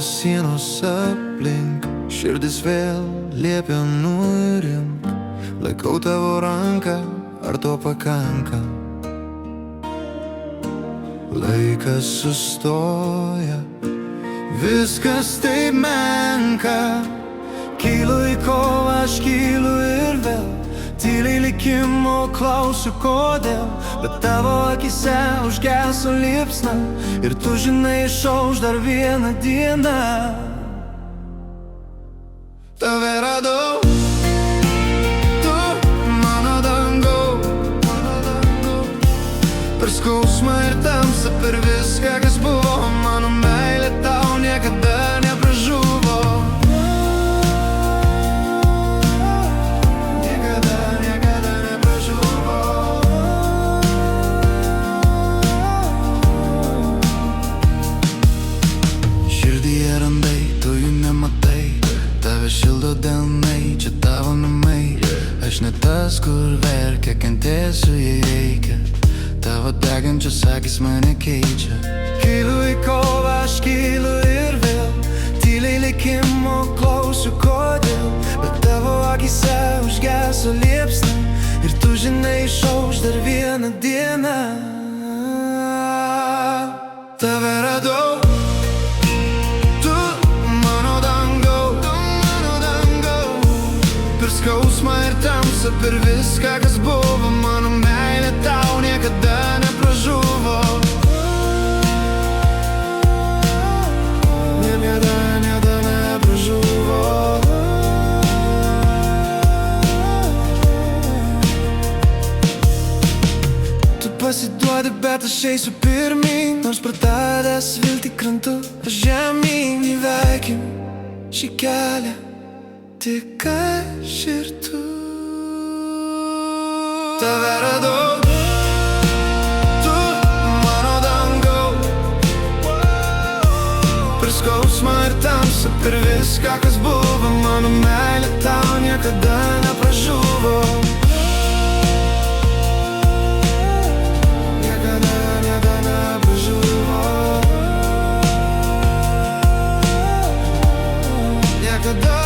baltos sienos aplink, širdis vėl liepia nurimt. Laikau tavo ranką, ar to pakanka? Laikas sustoja, viskas taip menka. Kylu į kovą, aš kylu ir vėl tyliai likimo klausiu kodėl, bet tavo akise užgeso liepsna ir tu žinai, išauš dar vieną dieną. Tave radau, tu mano dangau, per skausmą ir tamsą, per viską, kas buvo. Mano meilė tau niekada nepražuvo. Šildo delnai, čia tavo namai. Aš ne tas, kur verkia, kentėsiu, jei reikia. Tavo degančios akys mane keičia. Kylu į kovą, aš kylu ir vėl tyliai likimo klausiu kodėl, bet tavo akise užgeso liepsna ir tu žinai, išauš dar vieną dieną. Tave radau, skausmą ir tamsą, per viską, kas buvo. Mano meilė tau niekada nepražuvo. Niekada, niekada nepražuvo. Tu pasiduodi, bet aš eisiu pirmyn, nors pratadęs viltį krantu aš žemyn. Įveikim šį kelią, tik aš ir tu. Tave radau, tu mano dangau, per skausmą ir tamsą, per viską, kas buvo. Mano meilė tau niekada nepražuvo. Niekada, niekada nepražuvo. Niekada.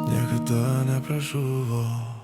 Niekada nepražuvo.